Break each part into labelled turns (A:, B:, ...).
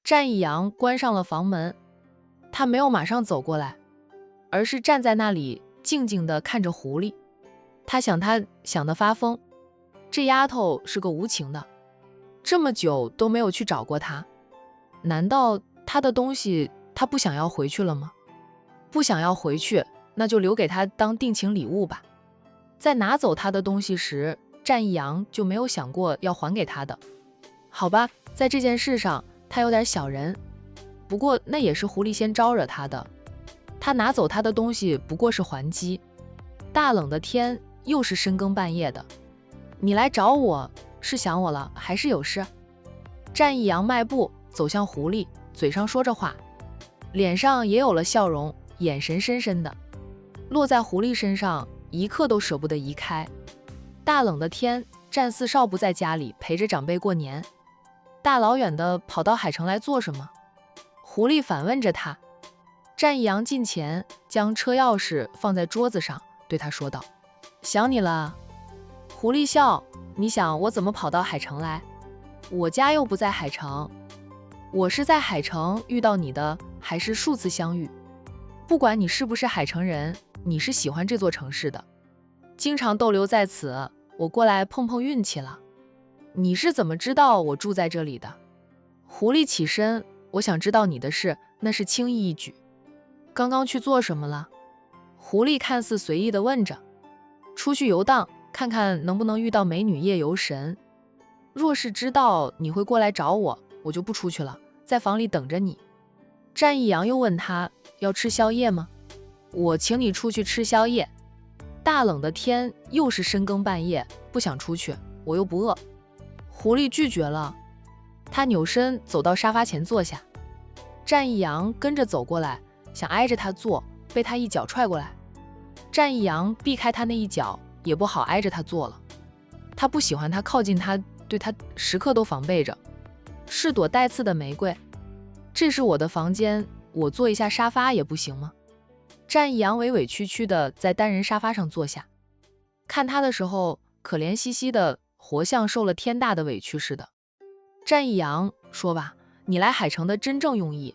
A: 战一阳关上了房门，他没有马上走过来，而是站在那里静静地看着狐狸。他想得发疯，这丫头是个无情的，这么久都没有去找过她，难道她的东西她不想要回去了吗？不想要回去，那就留给她当定情礼物吧。在拿走她的东西时，战一阳就没有想过要还给她的。好吧，在这件事上他有点小人，不过那也是狐狸先招惹他的，他拿走他的东西不过是还击。大冷的天，又是深更半夜的，你来找我是想我了还是有事？战一阳迈步走向狐狸，嘴上说着话，脸上也有了笑容，眼神深深的落在狐狸身上，一刻都舍不得移开。大冷的天，战四少不在家里陪着长辈过年，大老远的跑到海城来做什么？狐狸反问着他。战一阳近前，将车钥匙放在桌子上，对他说道：想你了。狐狸笑，你想我怎么跑到海城来？我家又不在海城。我是在海城遇到你的，还是数次相遇？不管你是不是海城人，你是喜欢这座城市的，经常逗留在此，我过来碰碰运气了。你是怎么知道我住在这里的？狐狸起身，我想知道你的事，那是轻易一举。刚刚去做什么了？狐狸看似随意地问着。出去游荡，看看能不能遇到美女夜游神。若是知道你会过来找我，我就不出去了，在房里等着你。战一阳又问他，要吃宵夜吗？我请你出去吃宵夜。大冷的天，又是深更半夜，不想出去，我又不饿。狐狸拒绝了，他扭身走到沙发前坐下。战一阳跟着走过来，想挨着他坐，被他一脚踹过来。战一阳避开他那一脚，也不好挨着他坐了。他不喜欢他靠近他，对他时刻都防备着，是朵带刺的玫瑰。这是我的房间，我坐一下沙发也不行吗？战一阳委委屈屈的在单人沙发上坐下，看他的时候可怜兮兮的，活像受了天大的委屈似的。战一阳，说吧，你来海城的真正用意。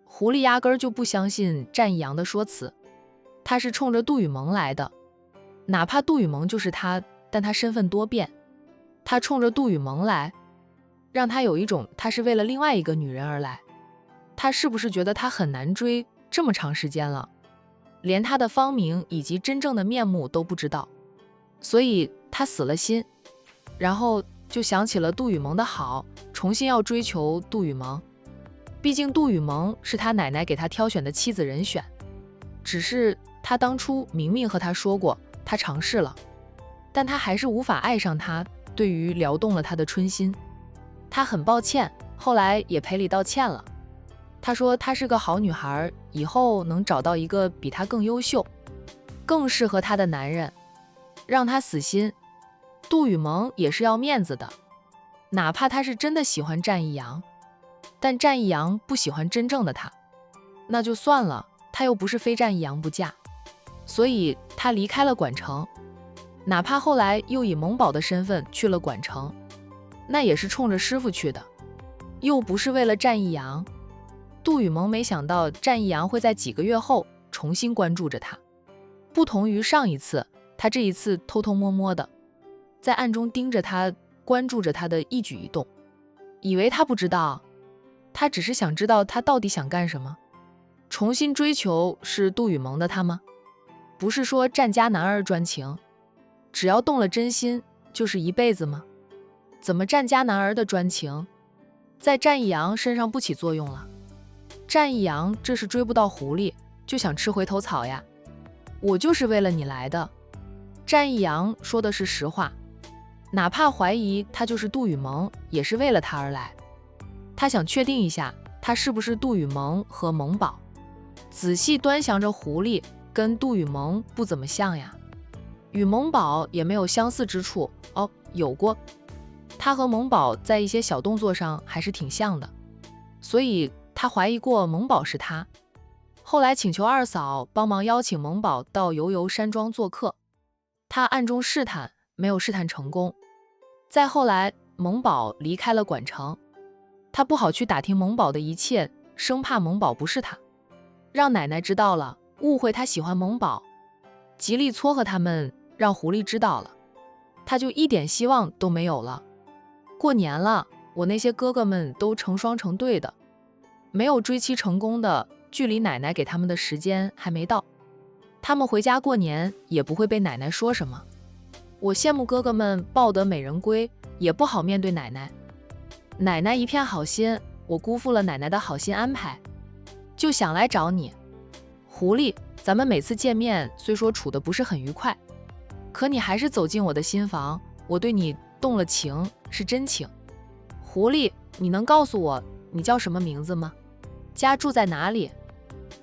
A: 狐狸压根儿就不相信战一阳的说辞，他是冲着杜雨萌来的，哪怕杜雨萌就是他，但他身份多变，他冲着杜雨萌来，让他有一种他是为了另外一个女人而来。他是不是觉得他很难追，这么长时间了，连他的芳名以及真正的面目都不知道，所以他死了心，然后就想起了杜雨萌的好，重新要追求杜雨萌。毕竟杜雨萌是他奶奶给他挑选的妻子人选，只是他当初明明和他说过，他尝试了，但他还是无法爱上他，对于撩动了他的春心。他很抱歉，后来也赔礼道歉了。他说她是个好女孩，以后能找到一个比她更优秀、更适合她的男人，让她死心。杜雨萌也是要面子的，哪怕他是真的喜欢战一阳，但战一阳不喜欢真正的他，那就算了，他又不是非战一阳不嫁，所以他离开了管城，哪怕后来又以萌宝的身份去了管城，那也是冲着师傅去的，又不是为了战一阳。杜雨萌没想到战一阳会在几个月后重新关注着他，不同于上一次，他这一次偷偷摸摸的在暗中盯着他，关注着他的一举一动，以为他不知道，他只是想知道他到底想干什么。重新追求是杜雨萌的他吗？不是说战家男儿专情，只要动了真心就是一辈子吗？怎么战家男儿的专情在战一阳身上不起作用了？战一阳这是追不到狐狸，就想吃回头草呀。我就是为了你来的。战一阳说的是实话，哪怕怀疑他就是杜雨萌，也是为了他而来。他想确定一下，他是不是杜雨萌和萌宝。仔细端详着狐狸，跟杜雨萌不怎么像呀，与萌宝也没有相似之处。哦，有过，他和萌宝在一些小动作上还是挺像的，所以他怀疑过萌宝是他。后来请求二嫂帮忙邀请萌宝到悠悠山庄做客，他暗中试探，没有试探成功。再后来萌宝离开了管城，他不好去打听蒙宝的一切，生怕蒙宝不是他，让奶奶知道了，误会他喜欢蒙宝，极力撮合他们，让狐狸知道了，他就一点希望都没有了。过年了，我那些哥哥们都成双成对的，没有追妻成功的，距离奶奶给他们的时间还没到，他们回家过年也不会被奶奶说什么。我羡慕哥哥们抱得美人归，也不好面对奶奶。奶奶一片好心，我辜负了奶奶的好心安排，就想来找你。狐狸，咱们每次见面虽说处得不是很愉快，可你还是走进我的心房，我对你动了情，是真情。狐狸，你能告诉我你叫什么名字吗？家住在哪里？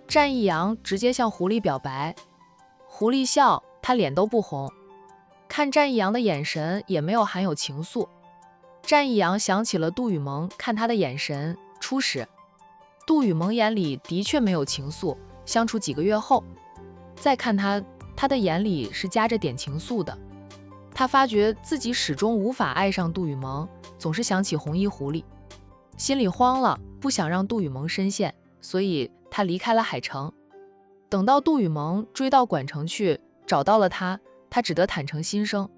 A: 战一阳直接向狐狸表白。狐狸笑，他脸都不红，看战一阳的眼神也没有含有情愫。战一阳想起了杜雨萌看他的眼神，初始杜雨萌眼里的确没有情愫，相处几个月后再看他的眼里是夹着点情愫的。他发觉自己始终无法爱上杜雨萌，总是想起红衣狐狸，心里慌了，不想让杜雨萌深陷，所以他离开了海城。等到杜雨萌追到管城去，找到了他只得坦诚心声，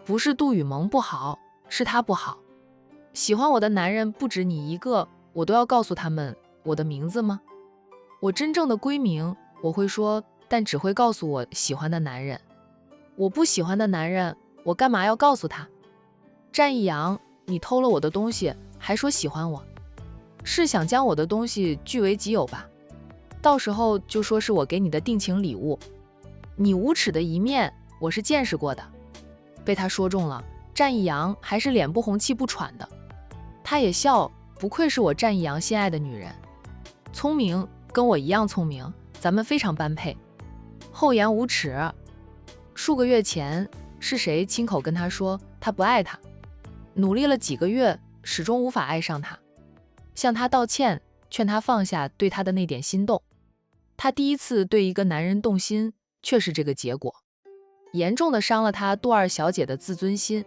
A: 不是杜雨萌不好，是他不好。喜欢我的男人不止你一个，我都要告诉他们我的名字吗？我真正的闺名我会说，但只会告诉我喜欢的男人。我不喜欢的男人，我干嘛要告诉他？战一阳，你偷了我的东西，还说喜欢我，是想将我的东西据为己有吧？到时候就说是我给你的定情礼物。你无耻的一面，我是见识过的。被他说中了，战一阳还是脸不红气不喘的。他也笑，不愧是我战一阳心爱的女人，聪明，跟我一样聪明，咱们非常般配。厚颜无耻。数个月前，是谁亲口跟他说他不爱他？努力了几个月，始终无法爱上他。向他道歉，劝他放下对他的那点心动。他第一次对一个男人动心，却是这个结果，严重的伤了他杜二小姐的自尊心。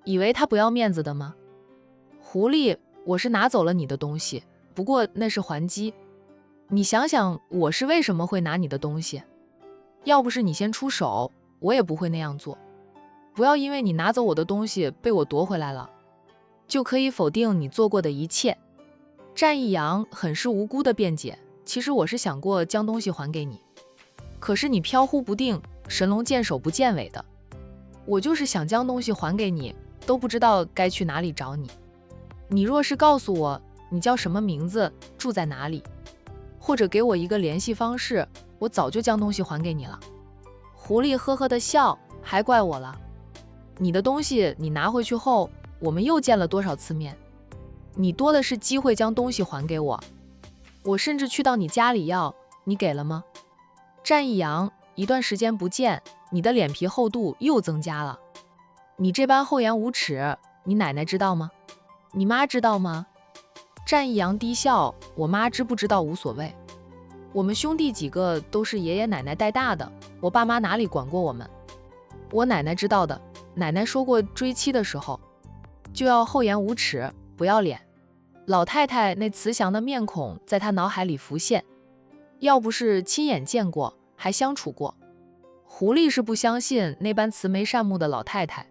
A: 以为他不要面子的吗？狐狸，我是拿走了你的东西，不过那是还击。你想想，我是为什么会拿你的东西？要不是你先出手，我也不会那样做。不要因为你拿走我的东西被我夺回来了，就可以否定你做过的一切。战一阳很是无辜的辩解，其实我是想过将东西还给你，可是你飘忽不定，神龙见首不见尾的。我就是想将东西还给你，都不知道该去哪里找你。你若是告诉我你叫什么名字，住在哪里，或者给我一个联系方式，我早就将东西还给你了。狐狸呵呵的笑，还怪我了。你的东西你拿回去后，我们又见了多少次面？你多的是机会将东西还给我，我甚至去到你家里要，你给了吗？战一阳，一段时间不见，你的脸皮厚度又增加了。你这般厚颜无耻，你奶奶知道吗？你妈知道吗？战一阳低笑，我妈知不知道无所谓，我们兄弟几个都是爷爷奶奶带大的，我爸妈哪里管过我们？我奶奶知道的，奶奶说过追妻的时候就要厚颜无耻，不要脸。老太太那慈祥的面孔在她脑海里浮现，要不是亲眼见过，还相处过。狐狸是不相信那般慈眉善目的老太太，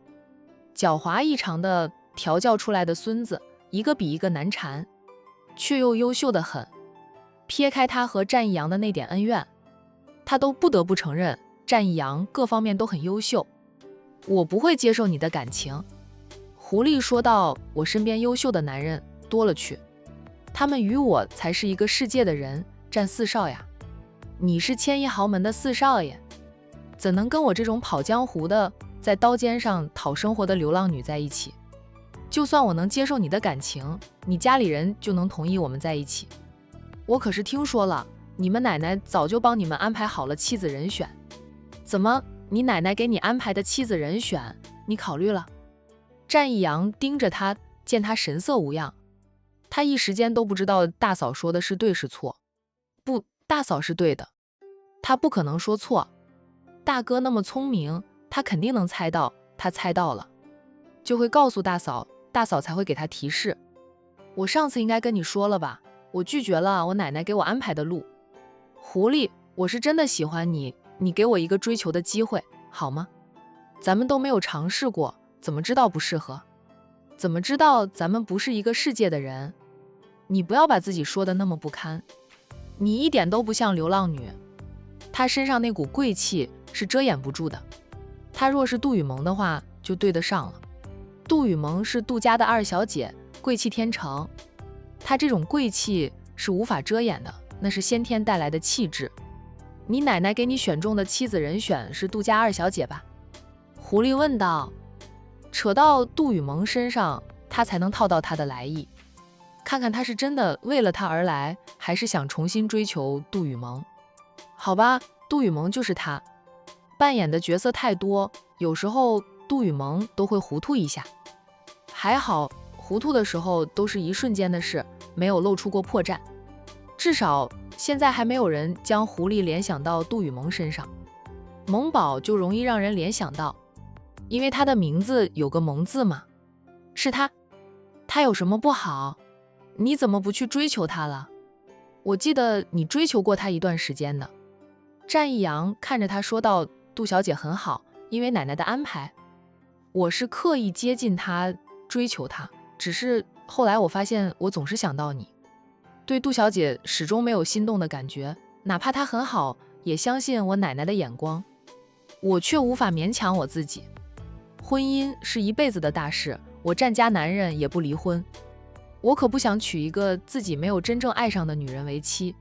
A: 狡猾异常的调教出来的孙子，一个比一个难缠，却又优秀的很。撇开他和战一阳的那点恩怨，他都不得不承认战一阳各方面都很优秀。我不会接受你的感情。狐狸说道，我身边优秀的男人多了去，他们与我才是一个世界的人。战四少呀，你是千亿豪门的四少爷，怎能跟我这种跑江湖的在刀尖上讨生活的流浪女在一起？就算我能接受你的感情，你家里人就能同意我们在一起？我可是听说了，你们奶奶早就帮你们安排好了妻子人选。怎么，你奶奶给你安排的妻子人选，你考虑了？战一阳盯着他，见他神色无恙，他一时间都不知道大嫂说的是对是错。不，大嫂是对的，他不可能说错。大哥那么聪明，他肯定能猜到，他猜到了就会告诉大嫂，大嫂才会给他提示。我上次应该跟你说了吧，我拒绝了我奶奶给我安排的路。狐狸，我是真的喜欢你，你给我一个追求的机会，好吗？咱们都没有尝试过，怎么知道不适合？怎么知道咱们不是一个世界的人？你不要把自己说的那么不堪，你一点都不像流浪女。她身上那股贵气是遮掩不住的。她若是杜雨萌的话，就对得上了。杜雨萌是杜家的二小姐，贵气天成。她这种贵气是无法遮掩的，那是先天带来的气质。你奶奶给你选中的妻子人选是杜家二小姐吧？狐狸问道。扯到杜雨萌身上，他才能套到她的来意，看看他是真的为了她而来，还是想重新追求杜雨萌。好吧，杜雨萌就是他，扮演的角色太多，有时候杜雨萌都会糊涂一下。还好，糊涂的时候都是一瞬间的事，没有露出过破绽。至少现在还没有人将狐狸联想到杜雨萌身上。萌宝就容易让人联想到，因为他的名字有个萌字嘛。是他有什么不好？你怎么不去追求他了？我记得你追求过他一段时间的。战一阳看着他说道，杜小姐很好，因为奶奶的安排。我是刻意接近他，追求他，只是后来我发现我总是想到你。对杜小姐始终没有心动的感觉，哪怕她很好，也相信我奶奶的眼光。我却无法勉强我自己。婚姻是一辈子的大事，我战家男人也不离婚。我可不想娶一个自己没有真正爱上的女人为妻。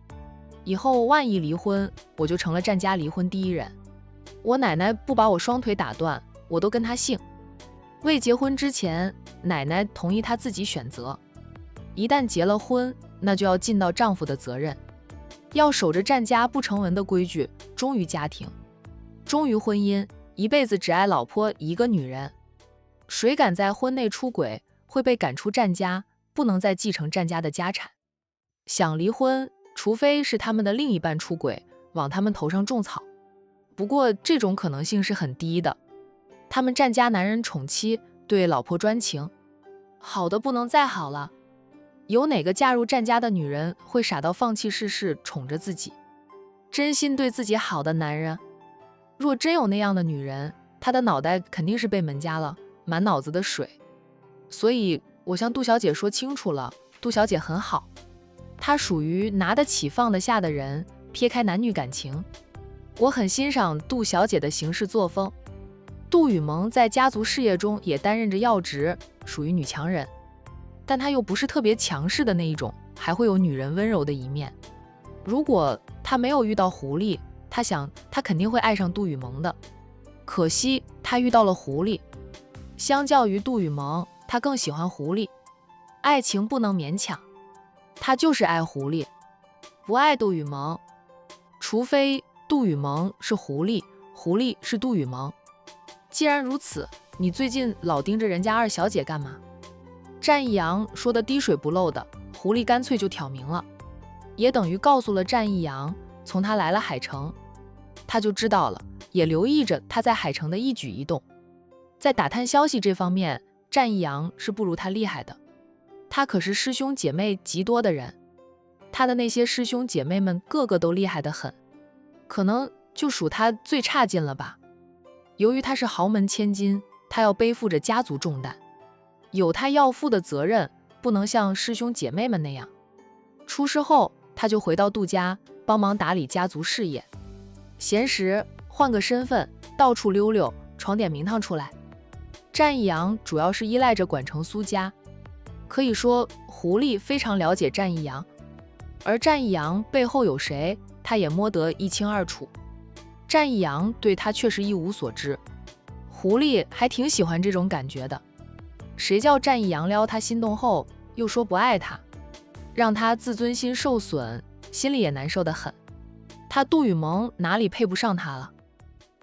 A: 以后万一离婚，我就成了战家离婚第一人。我奶奶不把我双腿打断，我都跟她姓。未结婚之前，奶奶同意她自己选择。一旦结了婚，那就要尽到丈夫的责任，要守着战家不成文的规矩，忠于家庭，忠于婚姻，一辈子只爱老婆一个女人。谁敢在婚内出轨，会被赶出战家，不能再继承战家的家产。想离婚，除非是他们的另一半出轨，往他们头上种草。不过这种可能性是很低的。他们战家男人宠妻，对老婆专情，好的不能再好了。有哪个嫁入战家的女人会傻到放弃世事，宠着自己？真心对自己好的男人，若真有那样的女人，她的脑袋肯定是被门夹了，满脑子的水。所以我向杜小姐说清楚了，杜小姐很好，她属于拿得起放得下的人，撇开男女感情。我很欣赏杜小姐的行事作风。杜雨萌在家族事业中也担任着要职，属于女强人，但她又不是特别强势的那一种，还会有女人温柔的一面。如果她没有遇到狐狸，她想她肯定会爱上杜雨萌的。可惜她遇到了狐狸，相较于杜雨萌，她更喜欢狐狸。爱情不能勉强，她就是爱狐狸，不爱杜雨萌。除非杜雨萌是狐狸，狐狸是杜雨萌。既然如此，你最近老盯着人家二小姐干嘛？战一阳说的滴水不漏的，狐狸干脆就挑明了，也等于告诉了战一阳，从他来了海城，他就知道了，也留意着他在海城的一举一动。在打探消息这方面，战一阳是不如他厉害的，他可是师兄姐妹极多的人，他的那些师兄姐妹们个个都厉害得很，可能就属他最差劲了吧。由于他是豪门千金，他要背负着家族重担，有他要负的责任，不能像师兄姐妹们那样。出事后，他就回到杜家，帮忙打理家族事业。闲时换个身份，到处溜溜，闯点名堂出来。战一阳主要是依赖着管城苏家，可以说狐狸非常了解战一阳，而战一阳背后有谁，他也摸得一清二楚。战一阳对他却是一无所知，狐狸还挺喜欢这种感觉的。谁叫战一阳撩他心动后又说不爱他，让他自尊心受损，心里也难受得很。他杜雨萌哪里配不上他了？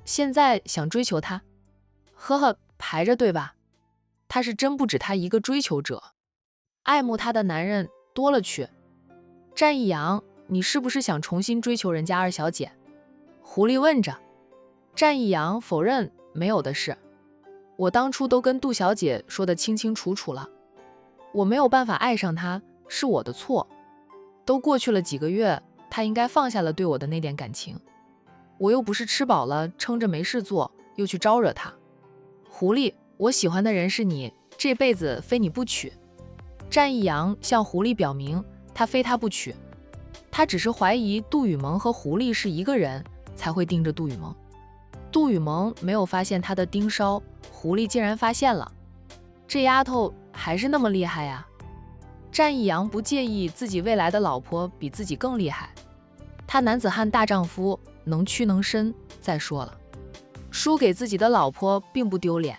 A: 现在想追求他，呵呵，排着对吧？他是真不止他一个追求者，爱慕他的男人多了去。战一阳，你是不是想重新追求人家二小姐？狐狸问着。战一阳否认，没有的事，我当初都跟杜小姐说得清清楚楚了。我没有办法爱上他，是我的错。都过去了几个月，他应该放下了对我的那点感情。我又不是吃饱了撑着没事做，又去招惹他。狐狸，我喜欢的人是你，这辈子非你不娶。战一阳向狐狸表明，他非他不娶。他只是怀疑杜雨萌和狐狸是一个人，才会盯着杜雨萌。杜雨萌没有发现他的盯梢，狐狸竟然发现了。这丫头还是那么厉害呀！战一阳不介意自己未来的老婆比自己更厉害，他男子汉大丈夫，能屈能伸。再说了，输给自己的老婆并不丢脸。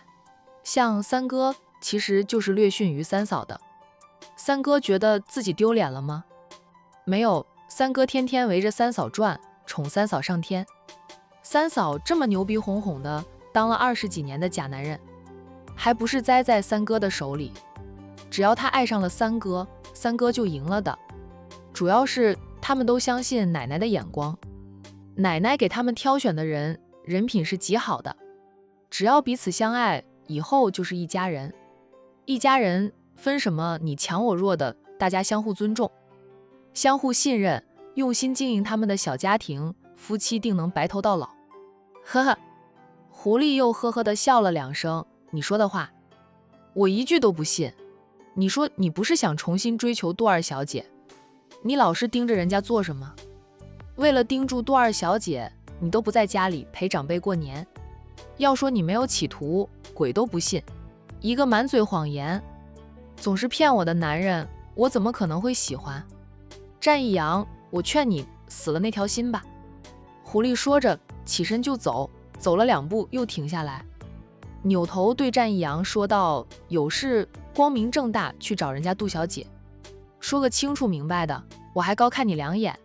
A: 像三哥其实就是略逊于三嫂的。三哥觉得自己丢脸了吗？没有，三哥天天围着三嫂转，宠三嫂上天。三嫂这么牛逼哄哄的，当了20几年的假男人，还不是栽在三哥的手里。只要他爱上了三哥，三哥就赢了的。主要是他们都相信奶奶的眼光，奶奶给他们挑选的人，人品是极好的。只要彼此相爱，以后就是一家人。一家人分什么你强我弱的，大家相互尊重，相互信任，用心经营他们的小家庭，夫妻定能白头到老。呵呵，狐狸又呵呵地笑了2声。你说的话，我一句都不信。你说你不是想重新追求杜二小姐，你老是盯着人家做什么？为了盯住杜二小姐，你都不在家里陪长辈过年。要说你没有企图，鬼都不信。一个满嘴谎言，总是骗我的男人，我怎么可能会喜欢？战一阳，我劝你死了那条心吧。狐狸说着起身就走，走了2步又停下来，扭头对战一阳说道：有事光明正大去找人家杜小姐，说个清楚明白的，我还高看你2眼，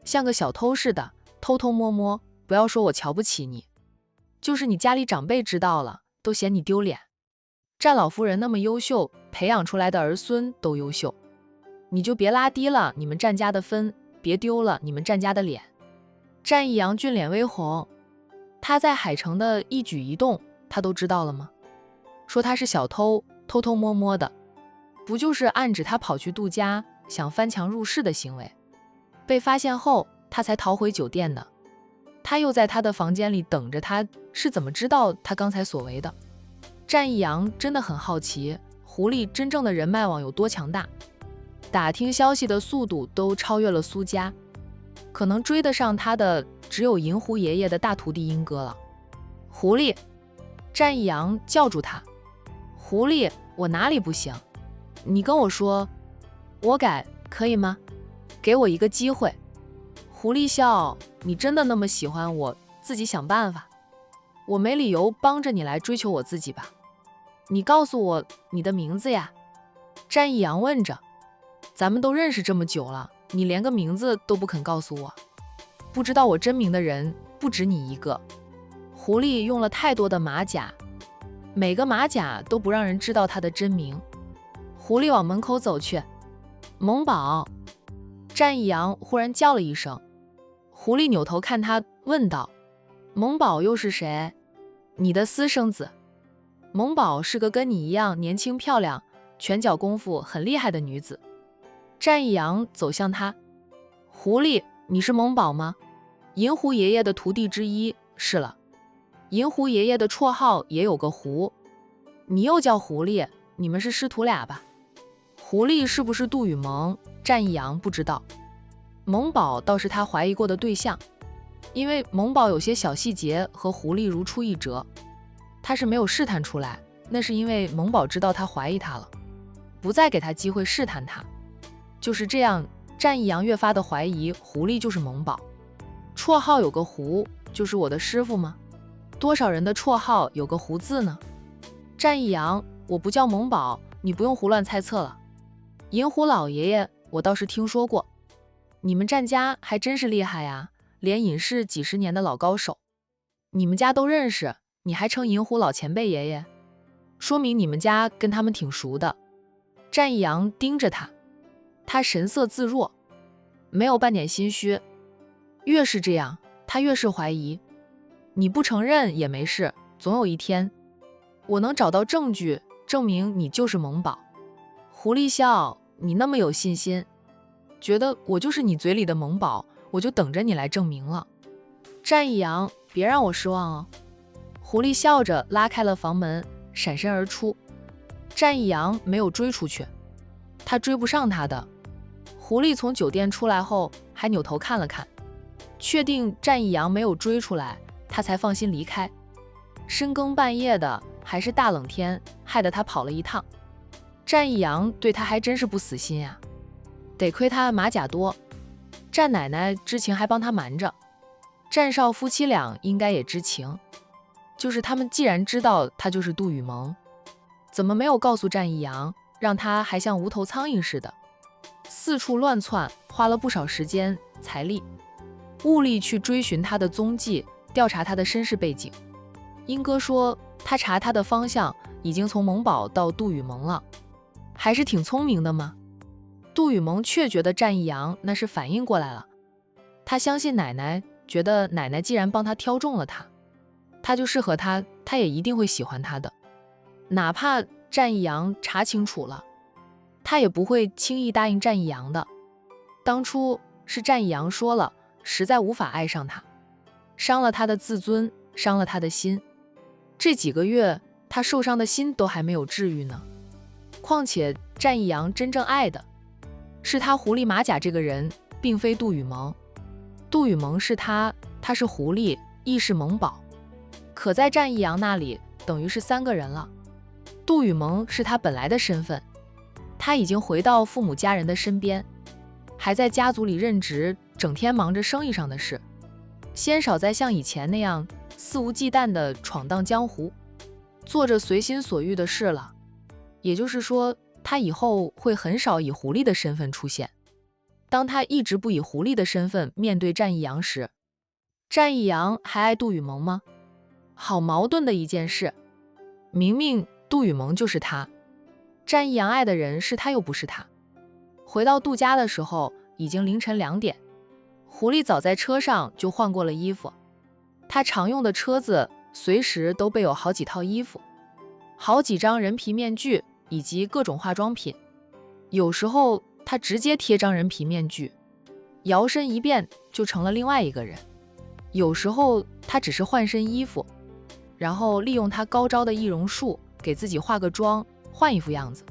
A: 像个小偷似的偷偷摸摸，不要说我瞧不起你，就是你家里长辈知道了都嫌你丢脸。战老夫人那么优秀，培养出来的儿孙都优秀，你就别拉低了你们战家的分，别丢了你们战家的脸。战一阳俊脸微红，他在海城的一举一动他都知道了吗？说他是小偷，偷偷摸摸的，不就是暗指他跑去杜家想翻墙入室的行为，被发现后他才逃回酒店的。他又在他的房间里等着，他是怎么知道他刚才所为的？战一阳真的很好奇，狐狸真正的人脉网有多强大，打听消息的速度都超越了苏家，可能追得上他的只有银狐爷爷的大徒弟英哥了。狐狸，战一阳叫住他。狐狸，我哪里不行？你跟我说，我改可以吗？给我一个机会。狐狸笑，你真的那么喜欢我，自己想办法。我没理由帮着你来追求我自己吧？你告诉我你的名字呀？战一阳问着。咱们都认识这么久了，你连个名字都不肯告诉我，不知道我真名的人不止你一个。狐狸用了太多的马甲，每个马甲都不让人知道他的真名。狐狸往门口走去。萌宝，战一阳忽然叫了一声。狐狸扭头看他，问道：萌宝又是谁？你的私生子。萌宝是个跟你一样年轻漂亮，拳脚功夫很厉害的女子。战一阳走向他。狐狸，你是萌宝吗？银狐爷爷的徒弟之一。是了。银狐爷爷的绰号也有个狐。你又叫狐狸，你们是师徒俩吧？狐狸是不是杜雨萌？战一阳不知道。萌宝倒是他怀疑过的对象，因为萌宝有些小细节和狐狸如出一辙，他是没有试探出来，那是因为萌宝知道他怀疑他了，不再给他机会试探他。就是这样，战一阳越发的怀疑狐狸就是萌宝。绰号有个狐，就是我的师傅吗？多少人的绰号有个狐字呢？战一阳，我不叫萌宝，你不用胡乱猜测了。银狐老爷爷我倒是听说过，你们战家还真是厉害呀，连隐士几十年的老高手，你们家都认识，你还称银狐老前辈爷爷，说明你们家跟他们挺熟的。战一阳盯着他，他神色自若，没有半点心虚。越是这样，他越是怀疑。你不承认也没事，总有一天我能找到证据证明你就是萌宝。狐狸笑，你那么有信心，觉得我就是你嘴里的萌宝，我就等着你来证明了。战一阳，别让我失望哦。狐狸笑着拉开了房门，闪身而出。战一阳没有追出去，他追不上他的。狐狸从酒店出来后，还扭头看了看，确定战一阳没有追出来，他才放心离开。深更半夜的，还是大冷天，害得他跑了一趟。战一阳对他还真是不死心呀，得亏他马甲多，战奶奶知情还帮他瞒着。战少夫妻俩应该也知情，就是他们既然知道他就是杜雨萌，怎么没有告诉战一阳，让他还像无头苍蝇似的四处乱窜，花了不少时间、财力、物力去追寻他的踪迹，调查他的身世背景。英哥说他查他的方向已经从萌宝到杜雨萌了，还是挺聪明的嘛。杜雨萌却觉得战一阳那是反应过来了，他相信奶奶，觉得奶奶既然帮他挑中了他就适合他，他也一定会喜欢他的。哪怕战一阳查清楚了，他也不会轻易答应战一阳的。当初是战一阳说了，实在无法爱上他，伤了他的自尊，伤了他的心。这几个月他受伤的心都还没有治愈呢。况且战一阳真正爱的是他狐狸马甲这个人，并非杜雨萌。杜雨萌是他是狐狸，亦是萌宝。可在战一阳那里，等于是3个人了。杜雨萌是他本来的身份，他已经回到父母家人的身边，还在家族里任职，整天忙着生意上的事，鲜少再像以前那样肆无忌惮地闯荡江湖，做着随心所欲的事了。也就是说，他以后会很少以狐狸的身份出现。当他一直不以狐狸的身份面对战一阳时，战一阳还爱杜雨萌吗？好矛盾的一件事，明明杜雨萌就是他，战一阳爱的人是他又不是他。回到杜家的时候已经凌晨2点，狐狸早在车上就换过了衣服，他常用的车子随时都备有好几套衣服，好几张人皮面具以及各种化妆品。有时候他直接贴张人皮面具，摇身一变就成了另外一个人。有时候他只是换身衣服，然后利用他高招的易容术给自己化个妆，换一副样子。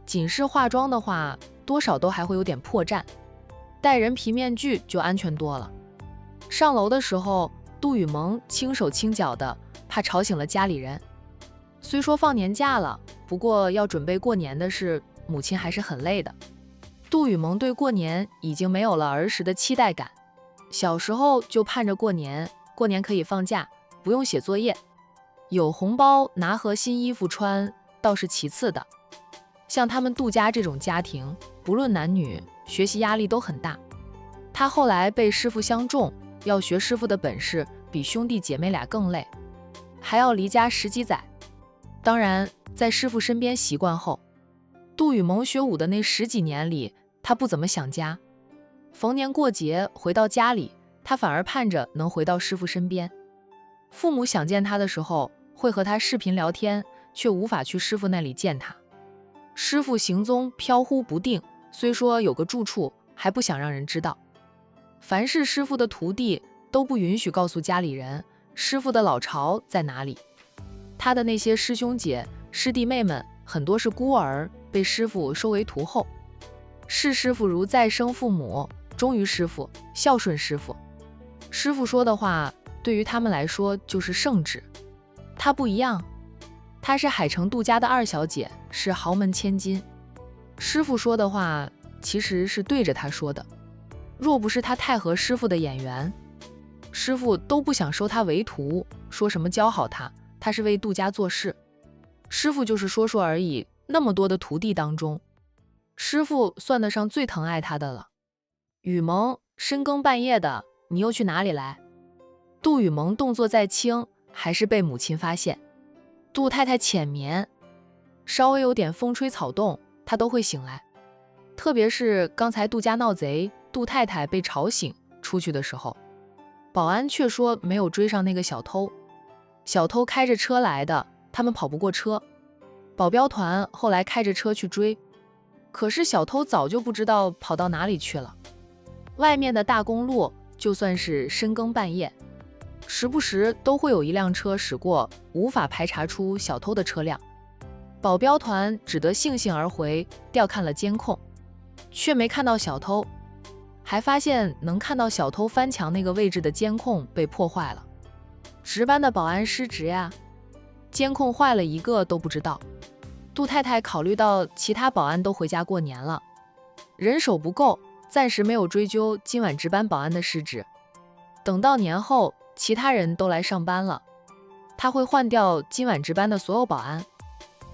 A: 仅是化妆的话，多少都还会有点破绽，戴人皮面具就安全多了。上楼的时候，杜雨萌轻手轻脚的，怕吵醒了家里人。虽说放年假了，不过要准备过年的事，母亲还是很累的。杜雨萌对过年已经没有了儿时的期待感，小时候就盼着过年可以放假，不用写作业，有红包拿和新衣服穿倒是其次的。像他们杜家这种家庭，不论男女，学习压力都很大。他后来被师傅相中，要学师傅的本事，比兄弟姐妹俩更累，还要离家10几载。当然，在师傅身边习惯后，杜雨萌学武的那10几年里，他不怎么想家。逢年过节回到家里，他反而盼着能回到师傅身边。父母想见他的时候，会和他视频聊天，却无法去师傅那里见他。师傅行踪飘忽不定，虽说有个住处，还不想让人知道。凡是师傅的徒弟都不允许告诉家里人师傅的老巢在哪里。他的那些师兄姐、师弟妹们很多是孤儿，被师傅收为徒后。视师傅如再生父母，忠于师傅，孝顺师傅。师傅说的话对于他们来说就是圣旨。他不一样，她是海城杜家的2小姐，是豪门千金。师傅说的话其实是对着她说的，若不是她太合师傅的眼缘，师傅都不想收她为徒，说什么教好她是为杜家做事。师傅就是说说而已，那么多的徒弟当中，师傅算得上最疼爱她的了。雨萌，深更半夜的，你又去哪里来？杜雨萌动作再轻，还是被母亲发现。杜太太浅眠，稍微有点风吹草动，她都会醒来。特别是刚才杜家闹贼，杜太太被吵醒出去的时候，保安却说没有追上那个小偷。小偷开着车来的，他们跑不过车。保镖团后来开着车去追，可是小偷早就不知道跑到哪里去了。外面的大公路，就算是深更半夜，时不时都会有一辆车驶过，无法排查出小偷的车辆。保镖团只得悻悻而回，调看了监控，却没看到小偷，还发现能看到小偷翻墙那个位置的监控被破坏了。值班的保安失职呀，监控坏了一个都不知道。杜太太考虑到其他保安都回家过年了，人手不够，暂时没有追究今晚值班保安的失职。等到年后，其他人都来上班了，他会换掉今晚值班的所有保安。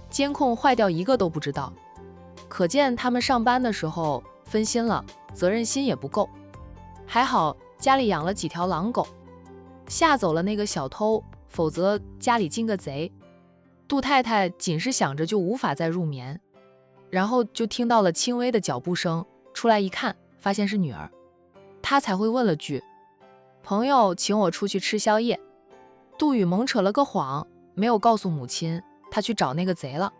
A: 监控坏掉一个都不知道，可见他们上班的时候分心了，责任心也不够。还好家里养了几条狼狗，吓走了那个小偷，否则家里进个贼。杜太太仅是想着就无法再入眠，然后就听到了轻微的脚步声，出来一看，发现是女儿，她才会问了句：朋友请我出去吃宵夜。杜雨萌扯了个谎，没有告诉母亲他去找那个贼了。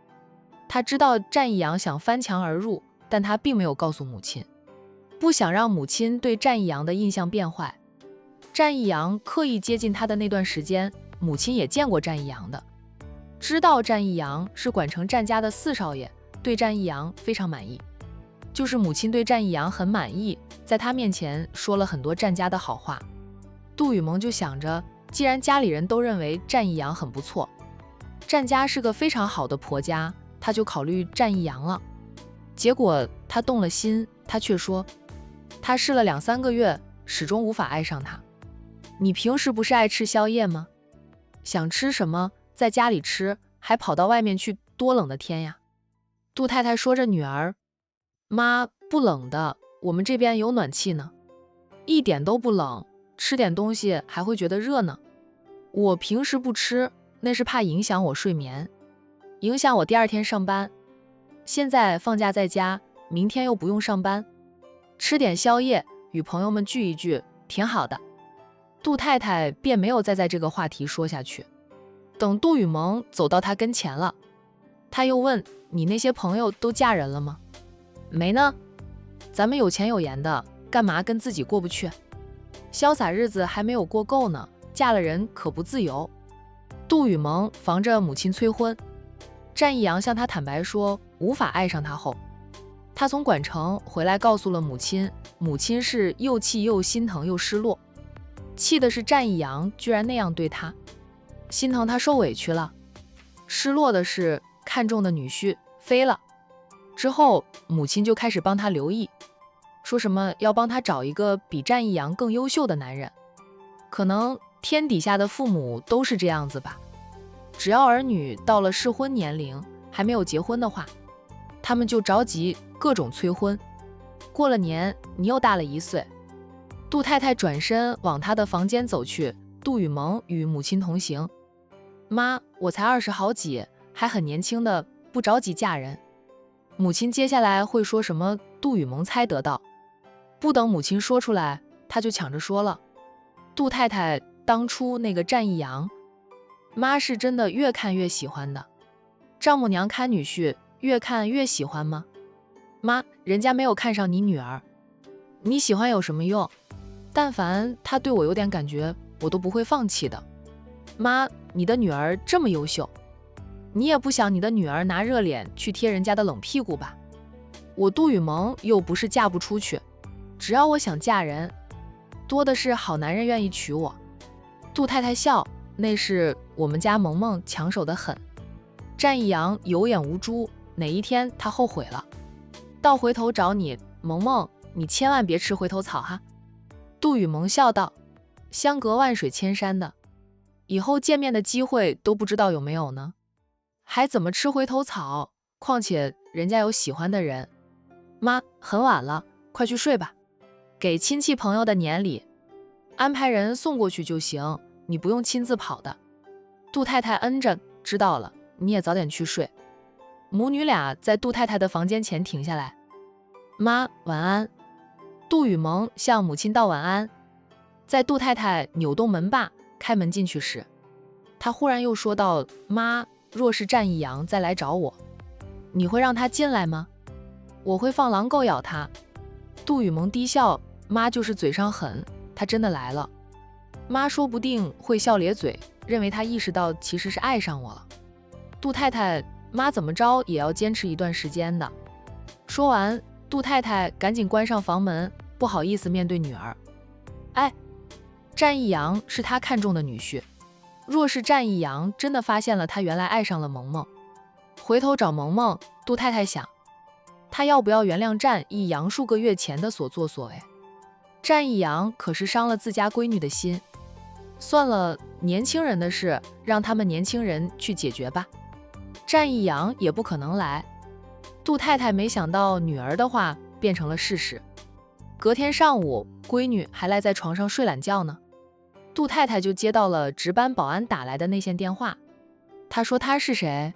A: 他知道战义阳想翻墙而入，但他并没有告诉母亲，不想让母亲对战义阳的印象变坏。战义阳刻意接近他的那段时间，母亲也见过战义阳的，知道战义阳是管城战家的四少爷，对战义阳非常满意。就是母亲对战义阳很满意，在他面前说了很多战家的好话。杜雨萌就想着，既然家里人都认为战义阳很不错，战家是个非常好的婆家，他就考虑战义阳了。结果他动了心，他却说他试了2-3个月，始终无法爱上他。你平时不是爱吃宵夜吗？想吃什么在家里吃，还跑到外面去，多冷的天呀。杜太太说着女儿，妈，不冷的，我们这边有暖气呢，一点都不冷，吃点东西还会觉得热呢。我平时不吃，那是怕影响我睡眠，影响我第2天上班。现在放假在家，明天又不用上班，吃点宵夜，与朋友们聚一聚，挺好的。杜太太便没有再在这个话题说下去。等杜雨萌走到她跟前了，她又问：你那些朋友都嫁人了吗？没呢，咱们有钱有颜的，干嘛跟自己过不去？潇洒日子还没有过够呢，嫁了人可不自由。杜雨萌防着母亲催婚，战义阳向他坦白说无法爱上他后，他从管城回来告诉了母亲，母亲是又气又心疼又失落。气的是战义阳居然那样对他，心疼他受委屈了，失落的是看中的女婿飞了。之后母亲就开始帮他留意，说什么要帮他找一个比战义阳更优秀的男人。可能天底下的父母都是这样子吧，只要儿女到了适婚年龄还没有结婚的话，他们就着急各种催婚。过了年，你又大了1岁。杜太太转身往她的房间走去，杜雨萌与母亲同行。妈，我才20好几，还很年轻的，不着急嫁人。母亲接下来会说什么，杜雨萌猜得到。不等母亲说出来，她就抢着说了，杜太太当初那个战义阳，妈是真的越看越喜欢的。丈母娘看女婿越看越喜欢吗？妈，人家没有看上你女儿，你喜欢有什么用？但凡他对我有点感觉，我都不会放弃的。妈，你的女儿这么优秀，你也不想你的女儿拿热脸去贴人家的冷屁股吧？我杜雨萌又不是嫁不出去，只要我想嫁人，多的是好男人愿意娶我。杜太太笑，那是我们家萌萌抢手的很。战义阳有眼无珠，哪一天他后悔了，倒回头找你，萌萌，你千万别吃回头草哈。杜雨萌笑道，相隔万水千山的，以后见面的机会都不知道有没有呢，还怎么吃回头草？况且人家有喜欢的人。妈，很晚了，快去睡吧，给亲戚朋友的年礼，安排人送过去就行，你不用亲自跑的。杜太太嗯着，知道了，你也早点去睡。母女俩在杜太太的房间前停下来，妈，晚安。杜雨萌向母亲道晚安，在杜太太扭动门把开门进去时，她忽然又说道，妈，若是战义阳再来找我，你会让他进来吗？我会放狼狗咬他。杜雨萌低笑，妈就是嘴上狠，他真的来了。妈说不定会笑咧嘴，认为他意识到其实是爱上我了。杜太太，妈怎么着也要坚持一段时间的。说完，杜太太赶紧关上房门，不好意思面对女儿。哎，战义阳是他看中的女婿，若是战义阳真的发现了他原来爱上了萌萌，回头找萌萌，杜太太想，他要不要原谅战义阳数个月前的所作所为？战义阳可是伤了自家闺女的心。算了，年轻人的事，让他们年轻人去解决吧。战义阳也不可能来。杜太太没想到女儿的话变成了事实。隔天上午，闺女还赖在床上睡懒觉呢，杜太太就接到了值班保安打来的内线电话。他说他是谁？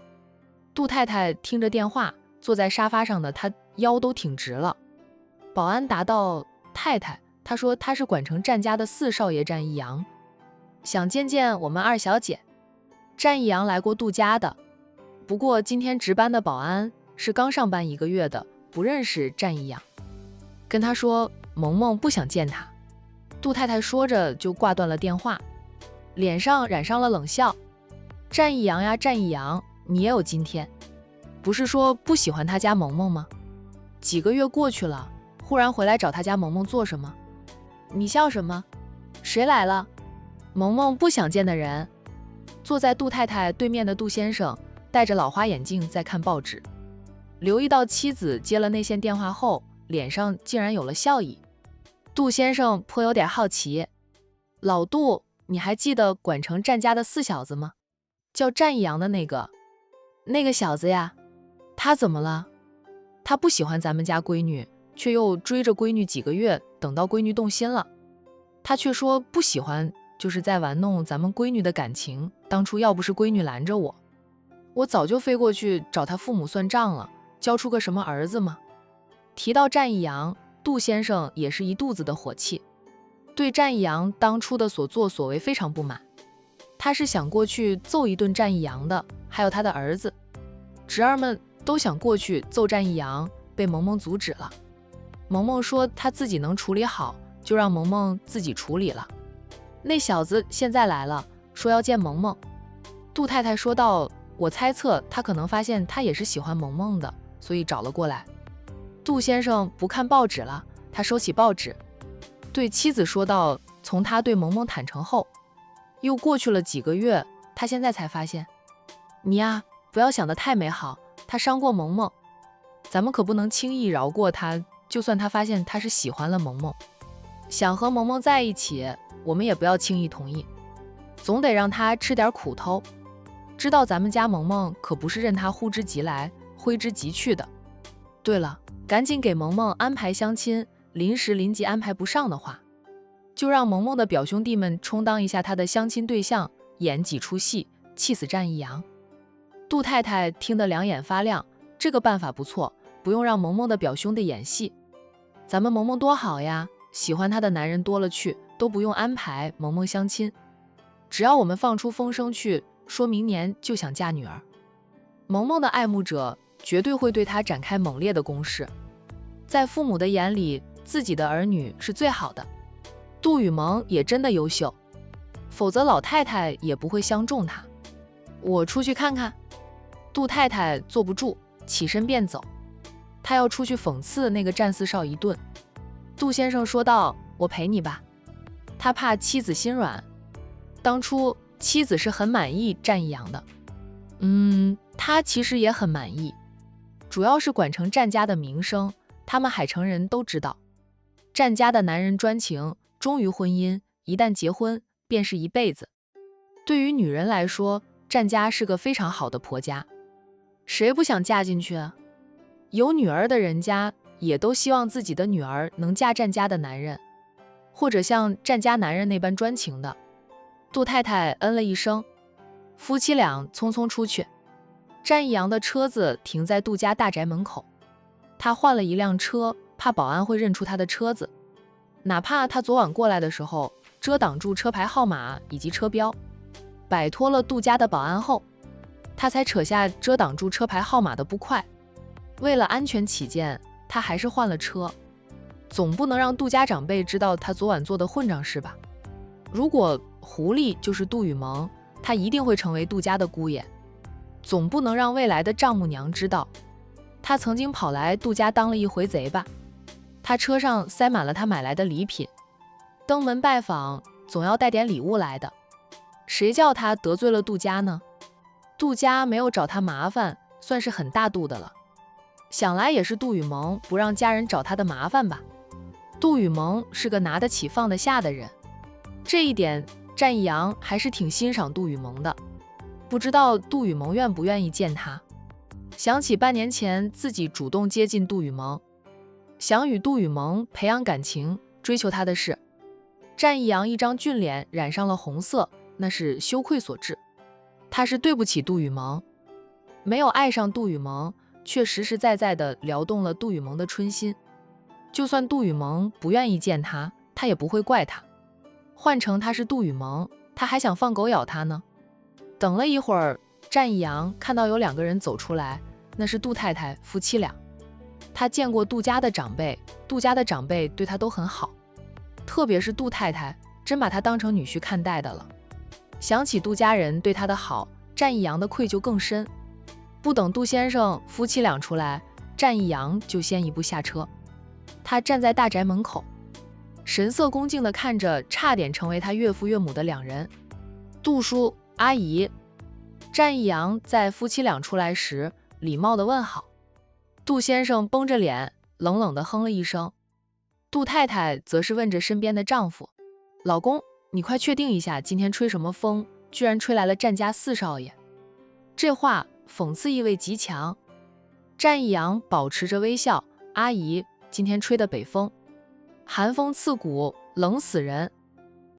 A: 杜太太听着电话，坐在沙发上的她腰都挺直了。保安答道：太太，他说他是管城战家的4少爷战义阳，想见见我们2小姐。战义阳来过杜家的，不过今天值班的保安是刚上班1个月的，不认识战义阳。跟他说萌萌不想见他。杜太太说着就挂断了电话，脸上染上了冷笑。战义阳呀，战义阳，你也有今天。不是说不喜欢他家萌萌吗？几个月过去了，忽然回来找他家萌萌做什么？你笑什么？谁来了？萌萌不想见的人。坐在杜太太对面的杜先生戴着老花眼镜在看报纸，留意到妻子接了内线电话后，脸上竟然有了笑意。杜先生颇有点好奇，老杜，你还记得管城战家的4小子吗？叫战义阳的那个小子呀，他怎么了？他不喜欢咱们家闺女，却又追着闺女几个月，等到闺女动心了，他却说不喜欢，就是在玩弄咱们闺女的感情。当初要不是闺女拦着我早就飞过去找他父母算账了，交出个什么儿子吗？提到战义阳，杜先生也是一肚子的火气，对战义阳当初的所作所为非常不满。他是想过去揍一顿战义阳的，还有他的儿子。侄儿们都想过去揍战义阳，被萌萌阻止了。萌萌说他自己能处理好，就让萌萌自己处理了。那小子现在来了，说要见萌萌。杜太太说道，我猜测他可能发现他也是喜欢萌萌的，所以找了过来。杜先生不看报纸了，他收起报纸，对妻子说道，从他对萌萌坦诚后，又过去了几个月，他现在才发现。你呀，不要想得太美好，他伤过萌萌，咱们可不能轻易饶过他，就算他发现他是喜欢了萌萌，想和萌萌在一起，我们也不要轻易同意，总得让他吃点苦头，知道咱们家萌萌可不是任他呼之即来挥之即去的。对了，赶紧给萌萌安排相亲，临时临急安排不上的话，就让萌萌的表兄弟们充当一下他的相亲对象，演几出戏，气死战义阳。杜太太听得两眼发亮，这个办法不错，不用让萌萌的表兄弟演戏。咱们萌萌多好呀，喜欢她的男人多了去，都不用安排萌萌相亲，只要我们放出风声去，说明年就想嫁女儿，萌萌的爱慕者绝对会对她展开猛烈的攻势。在父母的眼里，自己的儿女是最好的。杜雨萌也真的优秀，否则老太太也不会相中她。我出去看看。杜太太坐不住，起身便走，她要出去讽刺那个战4少一顿。杜先生说道，我陪你吧。他怕妻子心软，当初妻子是很满意战义阳的，他其实也很满意，主要是管城战家的名声，他们海城人都知道，战家的男人专情，忠于婚姻，一旦结婚便是一辈子。对于女人来说，战家是个非常好的婆家，谁不想嫁进去啊？有女儿的人家也都希望自己的女儿能嫁战家的男人，或者像战家男人那般专情的。杜太太嗯了一声，夫妻俩匆匆出去。战义阳的车子停在杜家大宅门口，他换了一辆车，怕保安会认出他的车子，哪怕他昨晚过来的时候遮挡住车牌号码以及车标，摆脱了杜家的保安后，他才扯下遮挡住车牌号码的布块。为了安全起见，他还是换了车。总不能让杜家长辈知道他昨晚做的混账事吧？如果狐狸就是杜雨萌，他一定会成为杜家的姑爷。总不能让未来的丈母娘知道，他曾经跑来杜家当了一回贼吧？他车上塞满了他买来的礼品，登门拜访总要带点礼物来的。谁叫他得罪了杜家呢？杜家没有找他麻烦，算是很大度的了。想来也是杜雨萌不让家人找他的麻烦吧。杜雨萌是个拿得起放得下的人，这一点战义阳还是挺欣赏杜雨萌的。不知道杜雨萌愿不愿意见他。想起半年前自己主动接近杜雨萌，想与杜雨萌培养感情，追求他的事，战义阳一张俊脸染上了红色，那是羞愧所致。他是对不起杜雨萌，没有爱上杜雨萌，却实实在在地撩动了杜雨萌的春心。就算杜雨萌不愿意见他，他也不会怪他。换成他是杜雨萌，他还想放狗咬他呢。等了一会儿，战义阳看到有2个人走出来，那是杜太太夫妻俩。他见过杜家的长辈，杜家的长辈对他都很好，特别是杜太太，真把他当成女婿看待的了。想起杜家人对他的好，战义阳的愧疚更深。不等杜先生夫妻俩出来，战义阳就先一步下车。他站在大宅门口，神色恭敬地看着差点成为他岳父岳母的2人。杜叔、阿姨。战义阳在夫妻俩出来时礼貌地问好。杜先生绷着脸，冷冷地哼了一声。杜太太则是问着身边的丈夫：老公，你快确定一下今天吹什么风，居然吹来了战家4少爷。这话讽刺意味极强。战义阳保持着微笑：阿姨，今天吹的北风，寒风刺骨，冷死人。